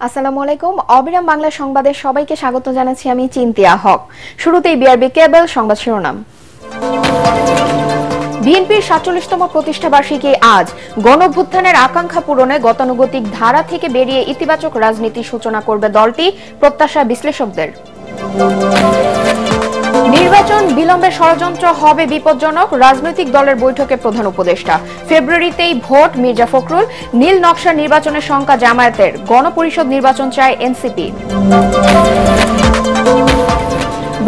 আসসালামু আলাইকুম। অবিরাম বাংলা সংবাদে সবাইকে স্বাগত জানাচ্ছি আমি চিন্তিয়া হক। শুরুতেই বিআরবি কেবল সংবাদ শিরোনাম। বিএনপির ৪৭তম প্রতিষ্ঠা বার্ষিকী আজ। গণঅভ্যুত্থানের আকাঙ্ক্ষা পূরণে গতানুগতিক ধারা থেকে বেরিয়ে ইতিবাচক রাজনীতির সূচনা করবে দলটি, প্রত্যাশা বিশ্লেষকদের। নির্বাচন বিলম্বে ষড়যন্ত্র হবে বিপজ্জনক, রাজনৈতিক দলের বৈঠকে প্রধান উপদেষ্টা। ফেব্রুয়ারিতেই ভোট, মির্জা ফখরুল। নীল নকশা নির্বাচনের শঙ্কা জামায়াতের, গণপরিষদ নির্বাচন চায় এনসিপি।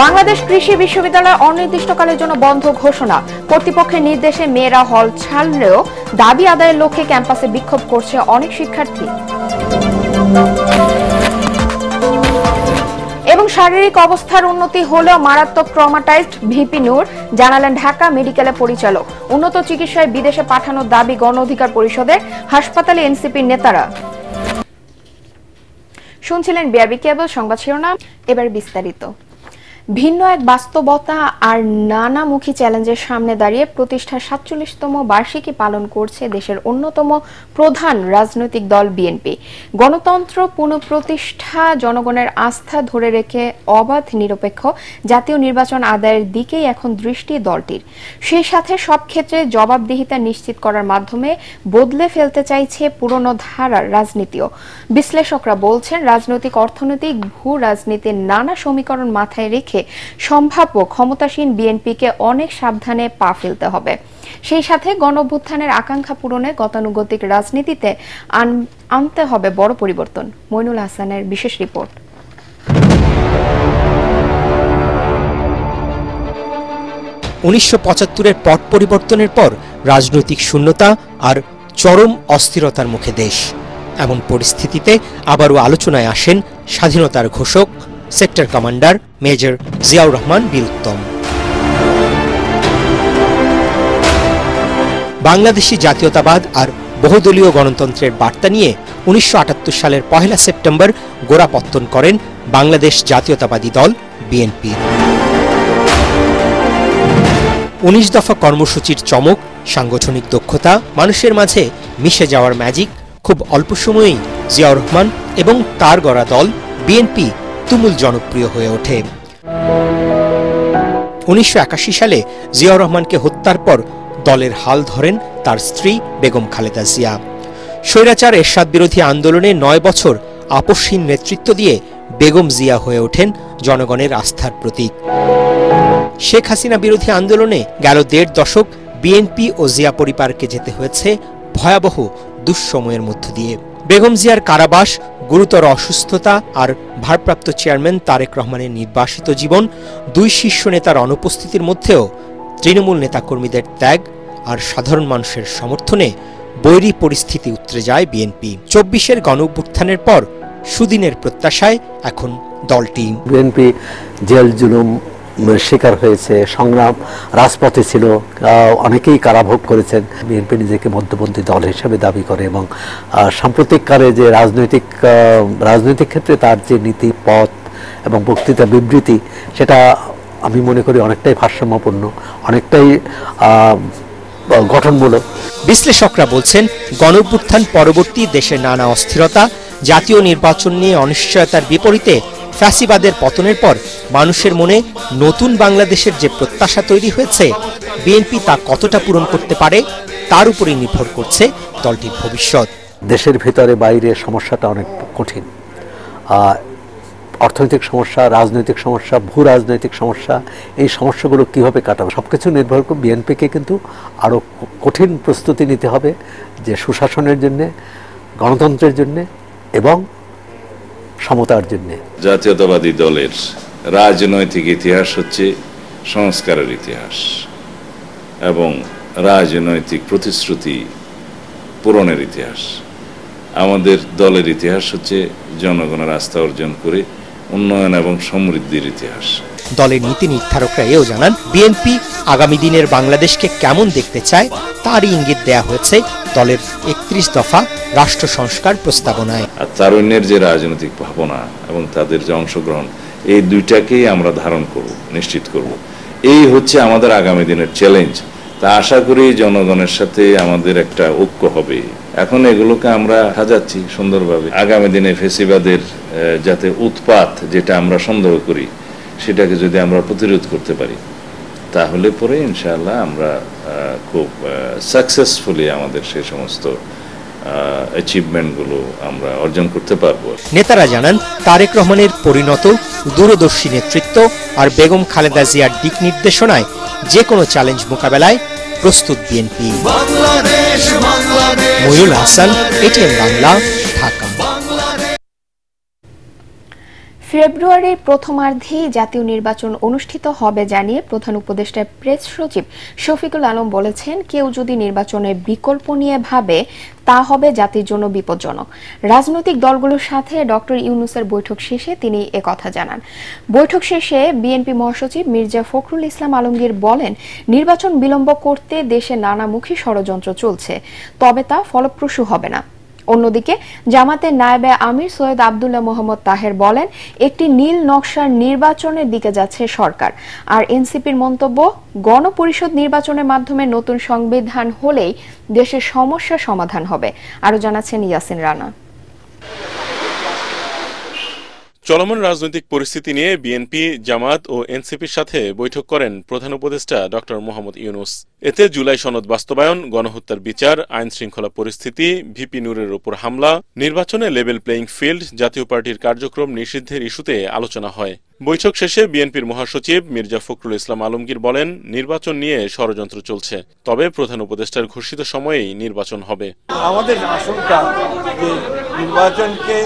বাংলাদেশ কৃষি বিশ্ববিদ্যালয় অনির্দিষ্টকালের জন্য বন্ধ ঘোষণা। কর্তৃপক্ষের নির্দেশে মেয়েরা হল ছাড়লেও দাবি আদায়ের লক্ষ্যে ক্যাম্পাসে বিক্ষোভ করছে অনেক শিক্ষার্থী। এবং শারীরিক অবস্থার উন্নতি হলেও মারাত্মক ট্রমাটাইজড ভিপি নূর, জানালেন ঢাকা মেডিকেলের পরিচালক। উন্নত চিকিৎসায় বিদেশে পাঠানোর দাবি গণ অধিকার পরিষদের, হাসপাতালে এনসিপির নেতারা। শুনছিলেন বিআরবি কেবল সংবাদ শিরোনাম, এবার বিস্তারিত। ভিন্ন এক বাস্তবতা আর নানামুখী চ্যালেঞ্জের সামনে দাঁড়িয়ে প্রতিষ্ঠার ৪৭তম বার্ষিকী পালন করছে দেশের অন্যতম প্রধান রাজনৈতিক দল বিএনপি। গণতন্ত্র পুনঃপ্রতিষ্ঠা, জনগণের আস্থা ধরে রেখে অবাধ নিরপেক্ষ জাতীয় নির্বাচন আদায়ের দিকেই এখন দৃষ্টি দলটির। সেই সাথে সব ক্ষেত্রে জবাবদিহিতা নিশ্চিত করার মাধ্যমে বদলে ফেলতে চাইছে পুরনো ধারার রাজনীতিও। বিশ্লেষকরা বলছেন, রাজনৈতিক, অর্থনৈতিক, ভূ রাজনীতির নানা সমীকরণ মাথায় রেখে সম্ভাব্য ক্ষমতাসীন বিএনপিকে অনেক সাবধানে পা ফেলতে হবে। সেই সাথে গণঅভ্যুত্থানের আকাঙ্ক্ষা পূরণে গতানুগতিক রাজনীতিতে আনতে হবে বড় পরিবর্তন। মইনুল হাসানের বিশেষ রিপোর্ট। ১৯৭৫-এর পট পরিবর্তনের পর রাজনৈতিক শূন্যতা আর চরম অস্থিরতার মুখে দেশ। এমন পরিস্থিতিতে আবারও আলোচনায় আসেন স্বাধীনতার ঘোষক sector commander major Ziaur Rahman বীর উত্তম। বাংলাদেশি জাতীয়তাবাদ আর বহুদলীয় গণতন্ত্রের বার্তা নিয়ে ১৯৭৮ সালের ১ সেপ্টেম্বর গোড়াপত্তন করেন বাংলাদেশ জাতীয়তাবাদী দল বিএনপি। ১৯ দফা কর্মসূচির চমক, সাংগঠনিক দক্ষতা, মানুষের মাঝে মিশে যাওয়ার ম্যাজিক, খুব অল্প সময়েই জিয়াউর রহমান এবং তার গড়া দল বিএনপি তুমুল জনপ্রিয় হয়ে ওঠে। ১৯৮১ সালে জিয়াউর রহমানকে হত্যার পর দলের হাল ধরেন তার স্ত্রী বেগম খালেদা জিয়া। স্বৈরাচার এরশাদ বিরোধী আন্দোলনে ৯ বছর আপসহীন নেতৃত্ব দিয়ে বেগম জিয়া হয়ে ওঠেন জনগণের আস্থার প্রতীক। শেখ হাসিনা বিরোধী আন্দোলনে গেল ১.৫ দশক বিএনপি ও জিয়া পরিবারকে যেতে হয়েছে ভয়াবহ দুঃসময়ের মধ্য দিয়ে। বেগম জিয়ার কারাবাস, গুরুতর অসুস্থতা আর ভারপ্রাপ্ত চেয়ারম্যান তারেক রহমানের নির্বাসিত জীবন, দুই শীর্ষ নেতার অনুপস্থিতির মধ্যেও তৃণমূল নেতাকর্মীদের ত্যাগ আর সাধারণ মানুষের সমর্থনে বৈরী পরিস্থিতি উতরে যায় বিএনপি। ২৪-এর গণঅভ্যুত্থানের পর সুদিনের প্রত্যাশায় এখন দলটি। বিএনপি জেল জুলুম শিকার হয়েছে, সংগ্রাম রাজপথে ছিল, অনেকেই কারাভোগ করেছেন। বিএনপি নিজেকে মধ্যপন্থী দল হিসেবে দাবি করে এবং সাম্প্রতিককালে যে রাজনৈতিক ক্ষেত্রে তার যে নীতি, পথ এবং বক্তৃতা, বিবৃতি, সেটা আমি মনে করি অনেকটাই ভারসাম্যপূর্ণ, অনেকটাই গঠনমূলক। বিশ্লেষকরা বলছেন, গণঅভ্যুত্থান পরবর্তী দেশের নানা অস্থিরতা, জাতীয় নির্বাচন নিয়ে অনিশ্চয়তার বিপরীতে ফ্যাসিবাদের পতনের পর মানুষের মনে নতুন বাংলাদেশের যে প্রত্যাশা তৈরি হয়েছে, বিএনপি তা কতটা পূরণ করতে পারে তার উপরই নির্ভর করছে দলটির ভবিষ্যৎ। দেশের ভেতরে বাইরে সমস্যাটা অনেক কঠিন। অর্থনৈতিক সমস্যা, রাজনৈতিক সমস্যা, ভূ রাজনৈতিক সমস্যা, এই সমস্যাগুলো কীভাবে কাটাবে সবকিছু নির্ভর করে বিএনপিকে কিন্তু আরও কঠিন প্রস্তুতি নিতে হবে, যে সুশাসনের জন্যে, গণতন্ত্রের জন্যে এবং সমতার জন্য। জাতীয়তাবাদী দলের রাজনৈতিক ইতিহাস হচ্ছে সংস্কারের ইতিহাস এবং রাজনৈতিক প্রতিশ্রুতি পূরণের ইতিহাস। আমাদের দলের ইতিহাস হচ্ছে জনগণের আস্থা অর্জন করে উন্নয়ন এবং সমৃদ্ধির ইতিহাস। দলের নীতি নির্ধারকরা এও জানান, বিএনপি আগামী দিনের বাংলাদেশকে কেমন দেখতে চায় তারই ইঙ্গিত দেয়া হয়েছে দলের ৩১ দফা রাষ্ট্র সংস্কার প্রস্তাবনায়। আর তারুণ্যের যে রাজনৈতিক ভাবনা এবং তাদের যে অংশগ্রহণ, এই দুইটাকেই আমরা ধারণ করব, নিশ্চিত করব। এই হচ্ছে আমাদের আগামী দিনের চ্যালেঞ্জ। তা আশা করি জনগণের সাথে আমাদের একটা ঐক্য হবে এখন এগুলোকে আমরা সাজাচ্ছি সুন্দরভাবে। আগামী দিনে ফেসিবাদের যাতে উৎপাত যেটা আমরা সন্দেহ করি সেটাকে যদি আমরা প্রতিরোধ করতে পারি তাহলে পরে ইনশাআল্লাহ আমরা খুব সাকসেসফুলি আমাদের সেই সমস্ত অ্যাচিভমেন্টগুলো আমরা অর্জন করতে পারবো। নেতারা জানান তারেক রহমানের পরিণত দূরদর্শী নেতৃত্ব আর বেগম খালেদা জিয়ার দিক নির্দেশনায় যে কোনো চ্যালেঞ্জ মোকাবেলায় প্রস্তুত বিএনপি। মইনুল হাসান, এটিএন বাংলা, ঢাকা। ফেব্রুয়ারির প্রথমার্ধেই জাতীয় নির্বাচন অনুষ্ঠিত হবে জানিয়ে প্রধান উপদেষ্টা প্রেস সচিব শফিকুল আলম বলেছেন, কেউ যদি নির্বাচনের বিকল্প নিয়ে ভাবে তা হবে জাতির জন্য বিপজ্জনক। রাজনৈতিক দলগুলোর সাথে ডক্টর ইউনূসের বৈঠক শেষে তিনি একথা জানান। বৈঠক শেষে বিএনপি মহাসচিব মির্জা ফখরুল ইসলাম আলমগীর বলেন, নির্বাচন বিলম্ব করতে দেশে নানামুখী ষড়যন্ত্র চলছে, তবে তা ফলপ্রসূ হবে না। অন্যদিকে জামাতের নায়েবে আমির সৈয়দ আব্দুল্লাহ মোহাম্মদ তাহের বলেন, একটি নীল নকশার নির্বাচনের দিকে যাচ্ছে সরকার। আর এনসিপির মন্তব্য, গণপরিষদ নির্বাচনের মাধ্যমে নতুন সংবিধান হলেই দেশের সমস্যা সমাধান হবে। আরো জানাচ্ছেন ইয়াসিন রানা। চলমান রাজনৈতিক পরিস্থিতি নিয়ে বিএনপি, জামাত ও এনসিপির সাথে বৈঠক করেন প্রধান উপদেষ্টা ডক্টর মোহাম্মদ ইউনূস। এতে জুলাই সনদ বাস্তবায়ন, গণহত্যার বিচার, আইন শৃঙ্খলা পরিস্থিতি, ভিপি নূরের উপর হামলা, নির্বাচনে লেভেল প্লেইং ফিল্ড, জাতীয় পার্টির কার্যক্রম নিষিদ্ধের ইস্যুতে আলোচনা হয়। বৈঠক শেষে বিএনপির মহাসচিব মির্জা ফখরুল ইসলাম আলমগীর বলেন, নির্বাচন নিয়ে ষড়যন্ত্র চলছে, তবে প্রধান উপদেষ্টার ঘোষিত সময়েই নির্বাচন হবে। আমাদের আশঙ্কা যে নির্বাচনকে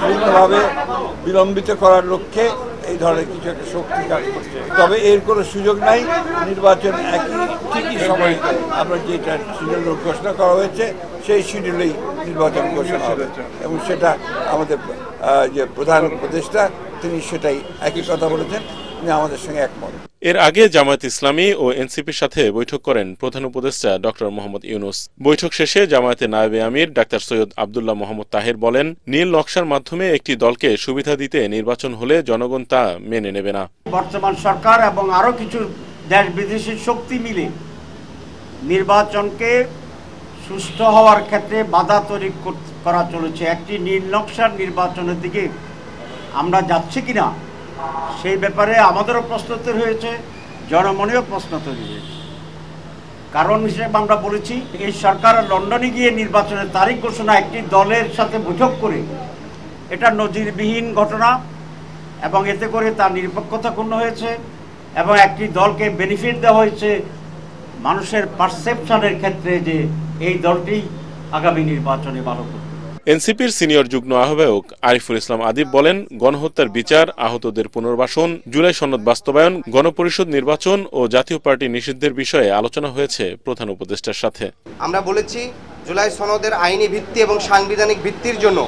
বিভিন্নভাবে বিলম্বিত করার লক্ষ্যে এই ধরনের কিছু একটা শক্তি কাজ করছে, তবে এর কোনো সুযোগ নাই। নির্বাচন ঠিকই সময় আমরা যেটা শিডিউল ঘোষণা করা হয়েছে সেই শিডিউলেই নির্বাচন ঘোষণা হবে এবং সেটা আমাদের যে প্রধান উপদেষ্টা তিনি সেটাই একই কথা বলেছেন, তিনি আমাদের সঙ্গে একমত। এর আগে জামায়াত ইসলামী ও এনসিপির সাথে বৈঠক করেন প্রধান উপদেষ্টা ডক্টর মোহাম্মদ ইউনূস। বৈঠক শেষে জামায়াতের নায়েবে আমির ডাক্তার সৈয়দ আব্দুল্লাহ মোহাম্মদ তাহের বলেন, নীল নকশার মাধ্যমে একটি দলকে সুবিধা দিতে নির্বাচন হলে জনগণ তা মেনে নেবে না। বর্তমান সরকার এবং আরো কিছু দেশ বিদেশি শক্তি মিলে নির্বাচনকে সুষ্ঠু হওয়ার ক্ষেত্রে বাধা তৈরি করা চলেছে। একটি নীল নকশার নির্বাচনের দিকে আমরা যাচ্ছি কিনা সেই ব্যাপারে আমাদেরও প্রশ্ন তৈরি হয়েছে, জনমনেও প্রশ্ন তৈরি হয়েছে। কারণ হিসেবে আমরা বলেছি, এই সরকার লন্ডনে গিয়ে নির্বাচনের তারিখ ঘোষণা একটি দলের সাথে বৈঠক করে, এটা নজিরবিহীন ঘটনা এবং এতে করে তার নিরপেক্ষতা ক্ষুণ্ণ হয়েছে এবং একটি দলকে বেনিফিট দেওয়া হয়েছে মানুষের পারসেপশনের ক্ষেত্রে যে এই দলটি আগামী নির্বাচনে ভালো করবে। এনসিপির সিনিয়র যুগ্ম আহ্বায়ক আরিফুল ইসলাম আদিব বলেন, গণহত্যার বিচার, আহতদের পুনর্বাসন, জুলাই সনদ বাস্তবায়ন, গণপরিষদ নির্বাচন ও জাতীয় পার্টি নিষিদ্ধের বিষয়ে আলোচনা হয়েছে প্রধান উপদেষ্টার সাথে। আমরা বলেছি, জুলাই সনদের আইনি ভিত্তি এবং সাংবিধানিক ভিত্তির জন্য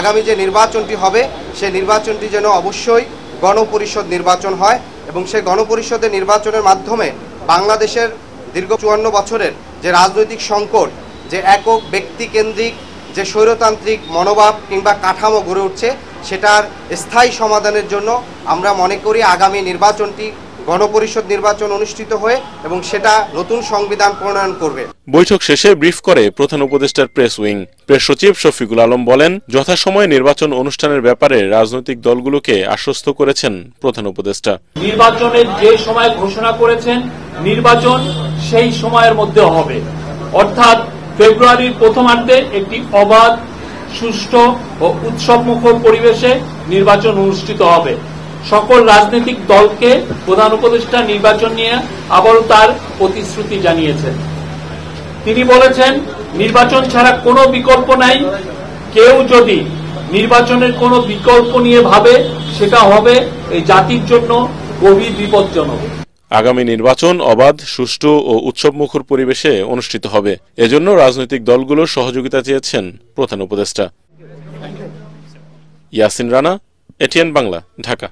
আগামী যে নির্বাচনটি হবে সেই নির্বাচনটি যেন অবশ্যই গণপরিষদ নির্বাচন হয় এবং সেই গণপরিষদের নির্বাচনের মাধ্যমে বাংলাদেশের দীর্ঘ 54 বছরের যে রাজনৈতিক সংকট, যে একক ব্যক্তিকেন্দ্রিক যে স্বৈরতান্ত্রিক মনোভাব কিংবা কাঠামো গড়ে উঠছে, সেটার স্থায়ী সমাধানের জন্য আমরা মনে করি আগামী নির্বাচনটি গণপরিষদ নির্বাচন অনুষ্ঠিত হয়ে এবং সেটা নতুন সংবিধান প্রণয়ন করবে। বৈঠক শেষে ব্রিফ করে প্রধান উপদেষ্টার প্রেস উইং। প্রেস সচিব শফিকুল আলম বলেন, যথাসময়ে নির্বাচন অনুষ্ঠানের ব্যাপারে রাজনৈতিক দলগুলোকে আশ্বস্ত করেছেন প্রধান উপদেষ্টা। নির্বাচনের যে সময় ঘোষণা করেছেন, নির্বাচন সেই সময়ের মধ্যে হবে, অর্থাৎ ফেব্রুয়ারির প্রথমার্ধে একটি অবাধ, সুষ্ঠু ও উৎসবমুখর পরিবেশে নির্বাচন অনুষ্ঠিত হবে। সকল রাজনৈতিক দলকে প্রধান উপদেষ্টা নির্বাচন নিয়ে আবারও তার প্রতিশ্রুতি জানিয়েছেন। তিনি বলেছেন, নির্বাচন ছাড়া কোনো বিকল্প নাই। কেউ যদি নির্বাচনের কোনো বিকল্প নিয়ে ভাবে, সেটা হবে এই জাতির জন্য গভীর বিপজ্জনক। আগামী নির্বাচন অবাধ, সুষ্ঠু ও উৎসবমুখর পরিবেশে অনুষ্ঠিত হবে, এজন্য রাজনৈতিক দলগুলোর সহযোগিতা চেয়েছেন প্রধান উপদেষ্টা। ইয়াসিন রানা, এটিএন বাংলা, ঢাকা।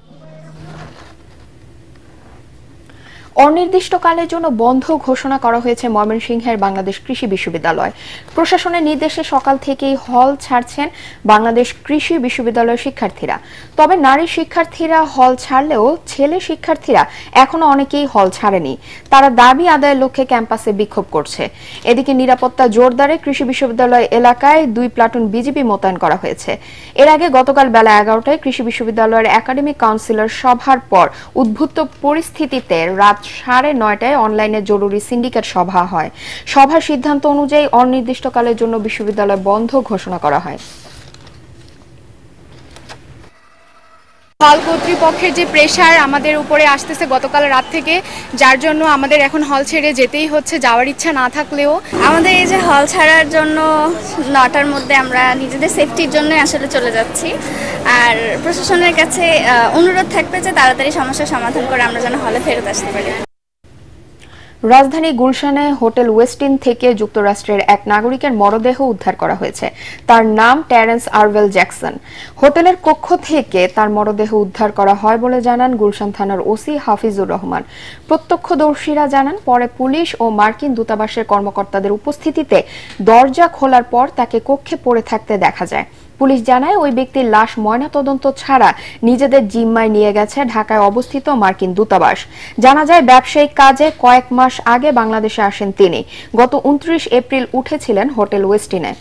অনির্দিষ্টকালের জন্য বন্ধ ঘোষণা করা হয়েছে ময়মনসিংহের বাংলাদেশ কৃষি বিশ্ববিদ্যালয়। প্রশাসনের নির্দেশে সকাল থেকেই হল ছাড়ছেন বাংলাদেশ কৃষি বিশ্ববিদ্যালয়ের শিক্ষার্থীরা। তবে নারী শিক্ষার্থীরা হল ছাড়লেও ছেলে শিক্ষার্থীরা এখনো অনেকেই হল ছাড়েনি। তারা দাবি আদায়ের লক্ষ্যে ক্যাম্পাসে বিক্ষোভ করছে। এদিকে নিরাপত্তা জোরদারে কৃষি বিশ্ববিদ্যালয় এলাকায় 2 প্লাটুন বিজিবি মোতায়েন করা হয়েছে। এর আগে গতকাল বেলা 11টায় কৃষি বিশ্ববিদ্যালয়ের একাডেমিক কাউন্সিলর সভার পর উদ্ভূত পরিস্থিতিতে রাত 9:30টায় অনলাইনে জরুরি সিন্ডিকেট সভা হয়। সভার সিদ্ধান্ত অনুযায়ী অনির্দিষ্টকালের জন্য বিশ্ববিদ্যালয় বন্ধ ঘোষণা করা হয়। হল কর্তৃপক্ষের যে প্রেশার আমাদের উপরে আসতেছে গতকাল রাত থেকে, যার জন্য আমাদের এখন হল ছেড়ে যেতেই হচ্ছে, যাওয়ার ইচ্ছা না থাকলেও। আমাদের এই যে হল ছাড়ার জন্য 9টার মধ্যে আমরা নিজেদের সেফটির জন্য আসলে চলে যাচ্ছি। আর প্রশাসনের কাছে অনুরোধ থাকবে যে তাড়াতাড়ি সমস্যার সমাধান করে আমরা যেন হলে ফেরত আসতে পারি। রাজধানী গুলশানে হোটেল ওয়েস্টিন থেকে যুক্তরাষ্ট্রের এক নাগরিকের মরদেহ উদ্ধার করা হয়েছে। তার নাম টেরেন্স আরভেল জ্যাকসন। হোটেলের কক্ষ থেকে তার মরদেহ উদ্ধার করা হয় বলে জানান গুলশান থানার ওসি হাফিজুর রহমান। প্রত্যক্ষদর্শীরা জানান, পরে পুলিশ ও মার্কিন দূতাবাসের কর্মকর্তাদের উপস্থিতিতে দরজা খোলার পর তাকে কক্ষে পড়ে থাকতে দেখা যায়। পুলিশ জানায়, ওই ব্যক্তির লাশ ময়নাতদন্ত ছাড়া নিজেদের জিম্মায় নিয়ে গেছে ঢাকায় অবস্থিত মার্কিন দূতাবাস। জানা যায়, ব্যবসায়িক কাজে কয়েক মাস আগে বাংলাদেশে আসেন তিনি। গত 29 এপ্রিল উঠেছিলেন হোটেল ওয়েস্টিনে।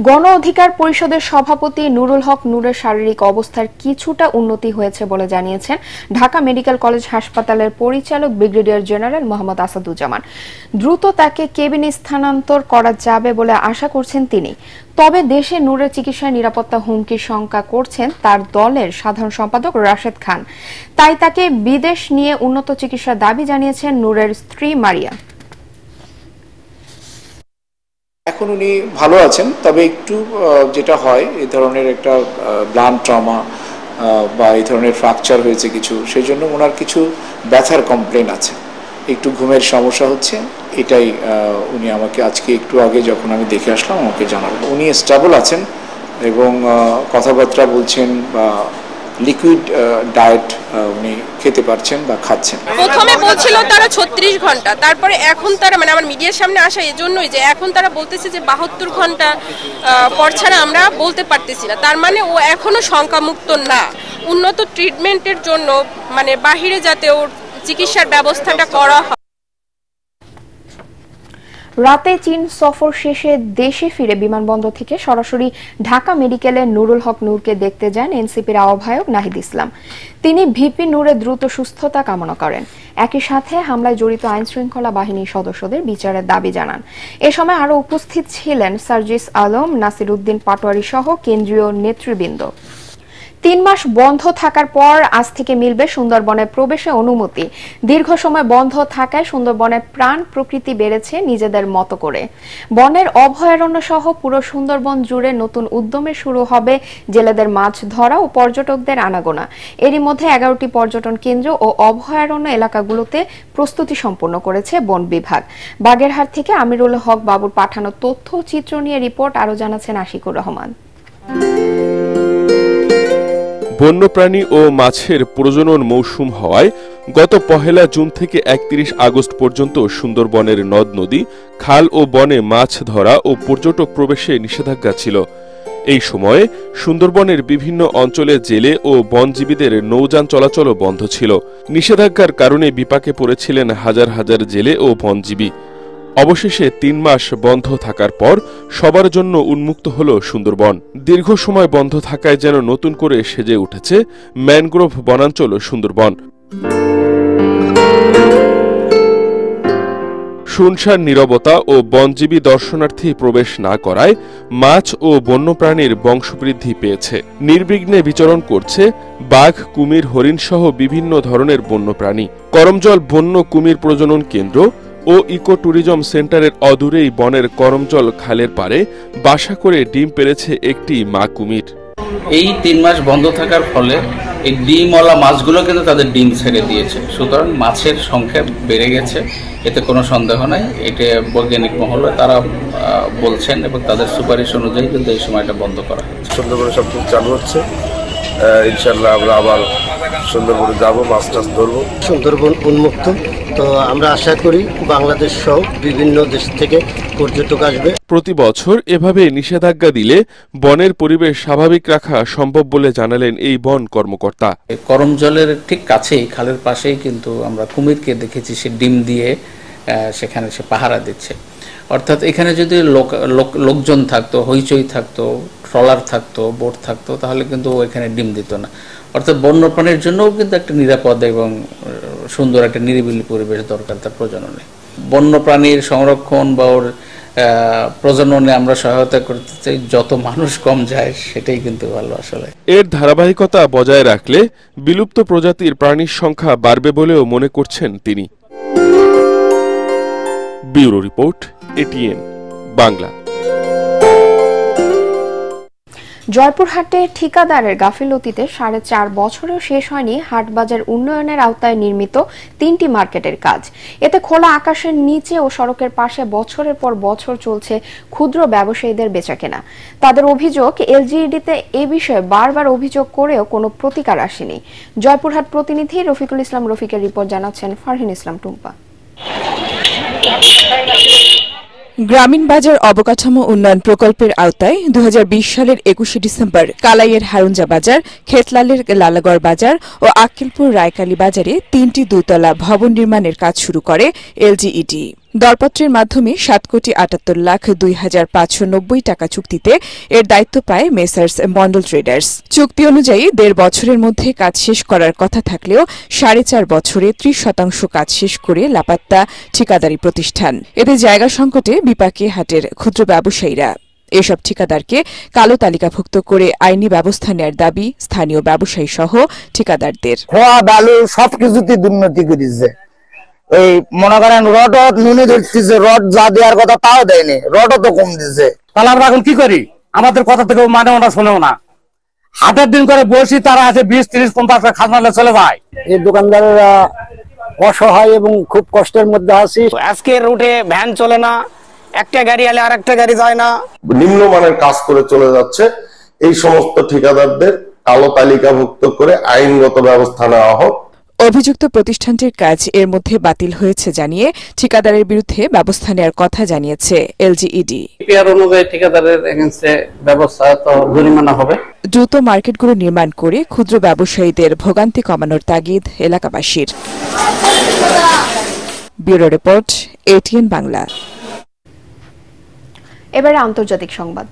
গণ অধিকার পরিষদের সভাপতি নুরুল হক নূরের শারীরিক অবস্থার কিছুটা উন্নতি হয়েছে বলে জানিয়েছেন ঢাকা মেডিকেল কলেজ হাসপাতালের পরিচালক ব্রিগেডিয়ার জেনারেল মোহাম্মদ আসাদুজ্জামান। দ্রুত তাকে কেবিনে স্থানান্তর করা যাবে বলে আশা করছেন তিনি। তবে দেশে নূরের চিকিৎসায় নিরাপত্তা হুমকির শঙ্কা করছেন তার দলের সাধারণ সম্পাদক রাশেদ খান। তাই তাকে বিদেশ নিয়ে উন্নত চিকিৎসার দাবি জানিয়েছেন নূরের স্ত্রী মারিয়া। এখন উনি ভালো আছেন, তবে একটু যেটা হয় এই ধরনের একটা ব্লান্ট ট্রমা বা এই ধরনের ফ্র্যাকচার হয়েছে কিছু, সেই জন্য ওনার কিছু ব্যথার কমপ্লেন আছে, একটু ঘুমের সমস্যা হচ্ছে। এটাই উনি আমাকে আজকে একটু আগে যখন আমি দেখে আসলাম আমাকে জানালেন। উনি স্টেবল আছেন এবং কথাবার্তা বলছেন বা লিকুইড ডায়েট উনি খেতে পারছেন বা খাচ্ছেন। প্রথমে বলছিল তারা 36 ঘন্টা, তারপরে এখন তারা মানে আমার মিডিয়ার সামনে আসা এজন্যই যে এখন তারা বলতেছে যে 72 ঘন্টা পর ছাড়া আমরা বলতে পারতেছি না। তার মানে ও এখনো শঙ্কামুক্ত না। উন্নত ট্রিটমেন্টের জন্য মানে বাহিরে যাতে ওর চিকিৎসার ব্যবস্থাটা করা হয়। রাতে চীন সফর শেষে দেশে ফিরে বিমানবন্দর থেকে সরাসরি ঢাকা মেডিকেলে নুরুল হক নূরকে দেখতে যান এনসিপির আহ্বায়ক নাহিদ ইসলাম। তিনি ভিপি নূরের দ্রুত সুস্থতা কামনা করেন। একই সাথে হামলায় জড়িত আইনশৃঙ্খলা বাহিনীর সদস্যদের বিচারের দাবি জানান। এ সময় আরও উপস্থিত ছিলেন সার্জিস আলম, নাসির উদ্দিন পাটোয়ারি সহ কেন্দ্রীয় নেতৃবৃন্দ। 3 মাস বন্ধ থাকার পর আজ থেকে মিলবে সুন্দরবনে প্রবেশে অনুমতি। দীর্ঘ সময় বন্ধ থাকায় সুন্দরবনের প্রাণ প্রকৃতি বেড়েছে নিজেদের মতো করে। বনের অভয়ারণ্য সহ পুরো সুন্দরবন জুড়ে নতুন উদ্যমে শুরু হবে জেলেদের মাছ ধরা ও পর্যটকদের আনাগোনা। এরই মধ্যে 11টি পর্যটন কেন্দ্র ও অভয়ারণ্য এলাকাগুলোতে প্রস্তুতি সম্পন্ন করেছে বন বিভাগ। বাগেরহাট থেকে আমিরুল হক বাবুর পাঠানো তথ্য চিত্র নিয়ে রিপোর্ট আরো জানাচ্ছেন আশিকুর রহমান। বন্যপ্রাণী ও মাছের প্রজনন মৌসুম হওয়ায় গত 1 জুন থেকে 31 আগস্ট পর্যন্ত সুন্দরবনের নদ নদী, খাল ও বনে মাছ ধরা ও পর্যটক প্রবেশে নিষেধাজ্ঞা ছিল। এই সময়ে সুন্দরবনের বিভিন্ন অঞ্চলে জেলে ও বনজীবীদের নৌযান চলাচলও বন্ধ ছিল। নিষেধাজ্ঞার কারণে বিপাকে পড়েছিলেন হাজার হাজার জেলে ও বনজীবী। অবশেষে 3 মাস বন্ধ থাকার পর সবার জন্য উন্মুক্ত হল সুন্দরবন। দীর্ঘ সময় বন্ধ থাকায় যেন নতুন করে সেজে উঠেছে ম্যানগ্রোভ বনাঞ্চল সুন্দরবন। শুনশান নীরবতা ও বনজীবী দর্শনার্থী প্রবেশ না করায় মাছ ও বন্যপ্রাণীর বংশবৃদ্ধি পেয়েছে। নির্বিঘ্নে বিচরণ করছে বাঘ, কুমির, হরিণ সহ বিভিন্ন ধরনের বন্যপ্রাণী। করমজল বন্য কুমির প্রজনন কেন্দ্র ও ইকো ট্যুরিজম সেন্টারের অদূরেই বনের করমজল খালের পারে বাসা করে ডিম পেড়েছে একটি মা কুমির। এই 3 মাস বন্ধ থাকার ফলে এই ডিমওয়ালা মাছগুলো কিন্তু তাদের ডিম ছেড়ে দিয়েছে, সুতরাং মাছের সংখ্যা বেড়ে গেছে, এতে কোনো সন্দেহ নাই। এটা বৈজ্ঞানিক মহলে তারা বলছেন এবং তাদের সুপারিশ অনুযায়ী কিন্তু এই সময়টা বন্ধ করা হচ্ছে। সুন্দর করে সব চালু হচ্ছে, ইনশাআল্লাহ আমরা আবার সুন্দরবনে যাব, মাছ টাছ ধরবো। সুন্দরবন উন্মুক্ত, তো আমরা আশা করি বাংলাদেশ সহ বিভিন্ন দেশ থেকে পর্যটক আসবে। প্রতি বছর এভাবে নিষেধাজ্ঞা দিলে বনের পরিবেশ স্বাভাবিক রাখা সম্ভব বলে জানালেন এই বন কর্মকর্তা। করম জলের ঠিক কাছেই, খালের পাশেই কিন্তু আমরা কুমিরকে দেখেছি, সে ডিম দিয়ে সেখানে সে পাহারা দিচ্ছে। অর্থাৎ এখানে যদি লোকজন থাকতো, হইচই থাকতো, ট্রলার থাকতো, বোট থাকতো, তাহলে কিন্তু ও এখানে ডিম দিত না। অর্থাৎ বন্যপ্রাণীর জন্যও কিন্তু একটা নিরাপদ এবং সুন্দর একটা নিরিবিলি পরিবেশ দরকার তার প্রজননে। বন্যপ্রাণীর সংরক্ষণ বা ওর প্রজননে আমরা সহায়তা করতে চাই, যত মানুষ কম যায় সেটাই কিন্তু ভালো। আসলে এর ধারাবাহিকতা বজায় রাখলে বিলুপ্ত প্রজাতির প্রাণীর সংখ্যা বাড়বে বলেও মনে করছেন তিনি। Bureau report, ATN Bangla. জয়পুরহাটে ঠিকাদারের গাফিলতিতে 4.5 বছরেও শেষ হয়নি হাটবাজার উন্নয়নের আওতায় নির্মিত 3টি মার্কেটের কাজ। এতে খোলা আকাশের নিচে ও সড়কের পাশে বছরের পর বছর চলছে ক্ষুদ্র ব্যবসায়ীদের বেচাকেনা। তাদের অভিযোগ, এলজিইডিতে এ বিষয়ে বারবার অভিযোগ করেও কোনো প্রতিকার আসেনি। জয়পুরহাট প্রতিনিধি রফিকুল ইসলাম রফিকের রিপোর্ট, জানাচ্ছেন ফারহিন ইসলাম টুম্পা। গ্রামীণ বাজার অবকাঠামো উন্নয়ন প্রকল্পের আওতায় 2020 সালের 21 ডিসেম্বর কালাইয়ের হারুঞ্জা বাজার, খেতলালের লালাগড় বাজার ও আক্কেলপুর রায়কালী বাজারে 3টি দুতলা ভবন নির্মাণের কাজ শুরু করে এলজিইডি। দরপত্রের মাধ্যমে 7,78,02,590 টাকা চুক্তিতে এর দায়িত্ব পায় মেসার্স মন্ডল ট্রেডার্স। চুক্তি অনুযায়ী 1.5 বছরের মধ্যে কাজ শেষ করার কথা থাকলেও 4.5 বছরে 30% কাজ শেষ করে লাপাত্তা ঠিকাদারি প্রতিষ্ঠান। এতে জায়গা সংকটে বিপাকে হাটের ক্ষুদ্র ব্যবসায়ীরা। এসব ঠিকাদারকে কালো তালিকাভুক্ত করে আইনি ব্যবস্থা নেওয়ার দাবি স্থানীয় ব্যবসায়ী সহ ঠিকাদারদের। খোয়া বালু সবকিছুতে দুর্নীতি করেছে। এই মনে করেন রড নুনে ধরতেছে, রড যা দেওয়ার কথা তাও দেয়নি, রডও তো কম দিচ্ছে। তাহলে আমরা এখন কি করি? আমাদের কথা থেকে মানে ওরা শোনেও না। হাটের দিন করে বসি, তারা আছে 20, 30, 50 খাজনালে চলে যায়। এই দোকানদারেরা অসহায় এবং খুব কষ্টের মধ্যে আছি। আজকে রুটে ভ্যান চলে না, একটা গাড়ি এলে আর একটা গাড়ি যায় না, নিম্নমানের কাজ করে চলে যাচ্ছে। এই সমস্ত ঠিকাদারদের কালো তালিকাভুক্ত করে আইনগত ব্যবস্থা নেওয়া হোক। অভিযুক্ত প্রতিষ্ঠানটির কাজ এর মধ্যে বাতিল হয়েছে জানিয়ে ঠিকাদারের বিরুদ্ধে ব্যবস্থা নেওয়ার কথা জানিয়েছে এলজিইডি। পিআর অনুযায়ী ঠিকাদারের এগেইনস্টে ব্যবস্থা তো জরিমানা হবে। দ্রুত মার্কেটগুলো নির্মাণ করে ক্ষুদ্র ব্যবসায়ীদের ভোগান্তি কমানোর তাগিদ এলাকাবাসীর। Bureau report, ATN Bangla. এবারে আন্তর্জাতিক সংবাদ।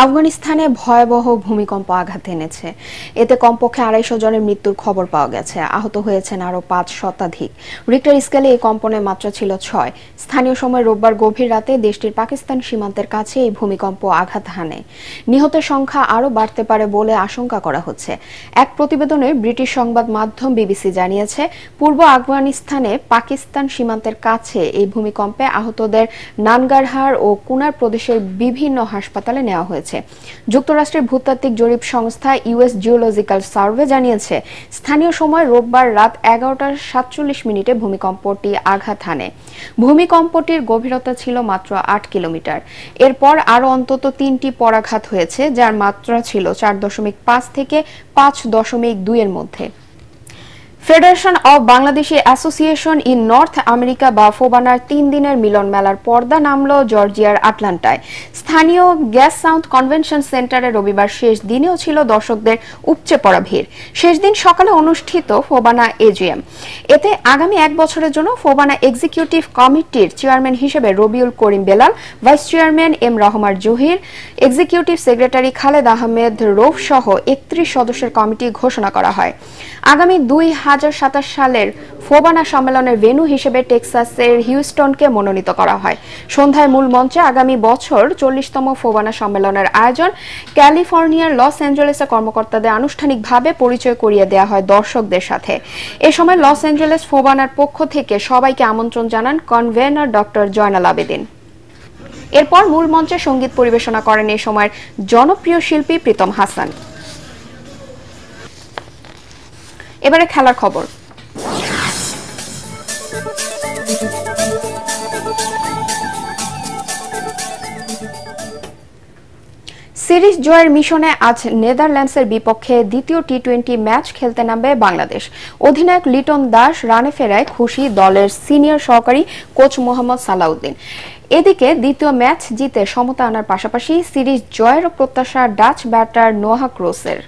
আফগানিস্তানে ভয়াবহ ভূমিকম্প আঘাত এনেছে। এতে কমপক্ষে 250 জনের মৃত্যুর খবর পাওয়া গেছে। আহত হয়েছেন আরও 5 শতাধিক। রিক্টার স্কেলে এই কম্পনের মাত্রা ছিল 6। স্থানীয় সময় রোববার গভীর রাতে দেশটির পাকিস্তান সীমান্তের কাছে এই ভূমিকম্প আঘাত হানে। নিহতের সংখ্যা আরও বাড়তে পারে বলে আশঙ্কা করা হচ্ছে। এক প্রতিবেদনে ব্রিটিশ সংবাদ মাধ্যম বিবিসি জানিয়েছে, পূর্ব আফগানিস্তানে পাকিস্তান সীমান্তের কাছে এই ভূমিকম্পে আহতদের নানগারহার ও কুনার প্রদেশের বিভিন্ন হাসপাতালে নেওয়া হয়েছে। যুক্তরাষ্ট্রের ভূতাত্ত্বিক জরিপ সংস্থা ইউএস জিওলজিক্যাল সার্ভে জানিয়েছে, স্থানীয় সময় রোববার রাত 11:47 ভূমিকম্পটি আঘাত হানে। ভূমিকম্পটির গভীরতা ছিল মাত্র 8 কিলোমিটার। এরপর আরও অন্তত 3টি পরাঘাত হয়েছে, যার মাত্রা ছিল 4.5 থেকে 5.2 এর মধ্যে। Federation of Bangladeshi association in north America বা ফোবানার 3 দিনের মিলন মেলার পর্দা নামল জর্জিয়ার আটলান্টায়। স্থানীয় গ্যাস সাউথ কনভেনশন সেন্টারে রবিবার শেষ দিনেও ছিল দর্শকদের উপচে পড়া ভিড়। শেষ দিন সকালে অনুষ্ঠিত ফোবানা এজিএম। এতে আগামী 1 বছরের জন্য ফোবানা এক্সিকিউটিভ কমিটির চেয়ারম্যান হিসেবে Rabiul Karim Belal, vice chairman M Rahman Zahir, executive secretary Khaled Ahmed Rouf সহ 31 সদস্যের কমিটি ঘোষণা করা হয়। আগামী 2027 সালের ফোবানা সম্মেলনের ভেন্যু হিসেবে টেক্সাসের হিউস্টনকে মনোনীত করা হয়। সন্ধ্যায় মূল মঞ্চে আগামী বছর 40তম ফোবানা সম্মেলনের আয়োজন। ক্যালিফোর্নিয়ার লস অ্যাঞ্জেলেসে কর্মকর্তাদের আনুষ্ঠানিকভাবে পরিচয় করিয়ে দেওয়া হয় দর্শকদের সাথে। এ সময় লস অ্যাঞ্জেলেস ফোবানার পক্ষ থেকে সবাইকে আমন্ত্রণ জানান কনভেনর ডক্টর জয়নাল আবেদিন। এরপর মূল মঞ্চে সঙ্গীত পরিবেশনা করেন এ সময়ের জনপ্রিয় শিল্পী প্রীতম হাসান। এবারে খেলার খবর। সিরিজ জয়ের মিশনে আজ নেদারল্যান্ডসের বিপক্ষে দ্বিতীয় টি-20 ম্যাচ খেলতে নামবে বাংলাদেশ। অধিনায়ক লিটন দাস রানে ফেরায় খুশি দলের সিনিয়র সহকারী কোচ মোহাম্মদ সালাউদ্দিন। এদিকে দ্বিতীয় ম্যাচ জিতে সমতা আনার পাশাপাশি সিরিজ জয়েরও প্রত্যাশা ডাচ ব্যাটার নোয়াহ ক্রোসের।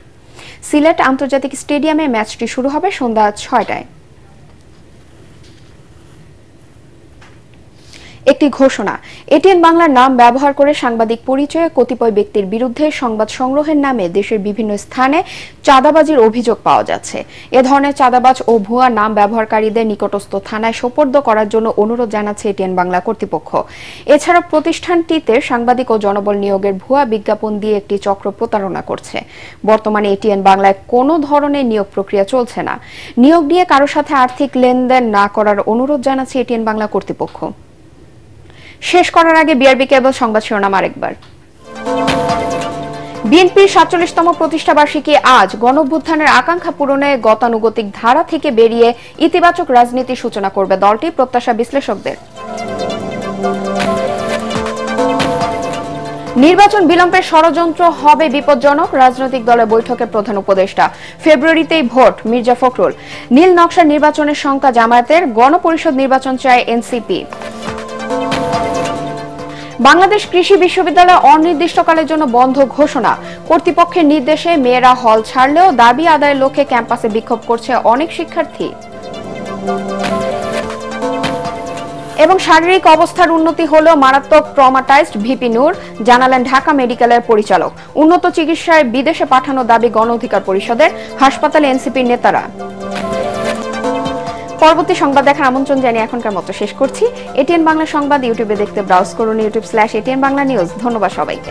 সিলেট আন্তর্জাতিক স্টেডিয়ামে ম্যাচটি শুরু হবে সন্ধ্যা 6টায়। একটি ঘোষণা, এটিএন বাংলার নাম ব্যবহার করে সাংবাদিক পরিচয়ে কতিপয় ব্যক্তির বিরুদ্ধে সংবাদ সংগ্রহের নামে দেশের বিভিন্ন স্থানে চাঁদাবাজির অভিযোগ পাওয়া যাচ্ছে। এ ধরনের চাঁদাবাজ ও ভুয়া নাম ব্যবহারকারীদের নিকটস্থ থানায় সোপর্দ করার জন্য অনুরোধ জানাচ্ছে এটিএন বাংলা কর্তৃপক্ষ। এছাড়া প্রতিষ্ঠানটিতে সাংবাদিক ও জনবল নিয়োগের ভুয়া বিজ্ঞাপন দিয়ে একটি চক্র প্রতারণা করছে। বর্তমানে এটিএন বাংলায় কোনো ধরনের নিয়োগ প্রক্রিয়া চলছে না। নিয়োগ নিয়ে কারো সাথে আর্থিক লেনদেন না করার অনুরোধ জানাচ্ছে এটিএন বাংলা কর্তৃপক্ষ। শেষ করার আগে বিআরবি কেবল সংবাদ শিরোনাম আরেকবার। বিএনপির ৪৭তম প্রতিষ্ঠাবার্ষিকী আজ। গণঅভ্যুত্থানের আকাঙ্ক্ষা পূরণে গতানুগতিক ধারা থেকে বেরিয়ে ইতিবাচক রাজনীতির সূচনা করবে দলটি, প্রত্যাশা বিশ্লেষকদের। নির্বাচন বিলম্বের ষড়যন্ত্র হবে বিপজ্জনক, রাজনৈতিক দলের বৈঠকে প্রধান উপদেষ্টা। ফেব্রুয়ারিতেই ভোট, মির্জা ফখরুল। নীল নকশার নির্বাচনের শঙ্কা জামায়াতের, গণপরিষদ নির্বাচন চায় এনসিপি। বাংলাদেশ কৃষি বিশ্ববিদ্যালয় অনির্দিষ্টকালের জন্য বন্ধ ঘোষণা। কর্তৃপক্ষের নির্দেশে মেয়েরা হল ছাড়লেও দাবি আদায়ের লক্ষ্যে ক্যাম্পাসে বিক্ষোভ করছে অনেক শিক্ষার্থী। এবং শারীরিক অবস্থার উন্নতি হলেও মারাত্মক ট্রমাটাইজড ভিপি নূর, জানালেন ঢাকা মেডিকেলের পরিচালক। উন্নত চিকিৎসায় বিদেশে পাঠানোর দাবি গণ অধিকার পরিষদের, হাসপাতালে এনসিপির নেতারা। পরবর্তী সংবাদ দেখার আমন্ত্রণ জানিয়ে এখনকার মতো শেষ করছি। এটিএন বাংলা সংবাদ ইউটিউবে দেখতে ব্রাউজ করুন youtube/ATN Bangla News। ধন্যবাদ সবাইকে।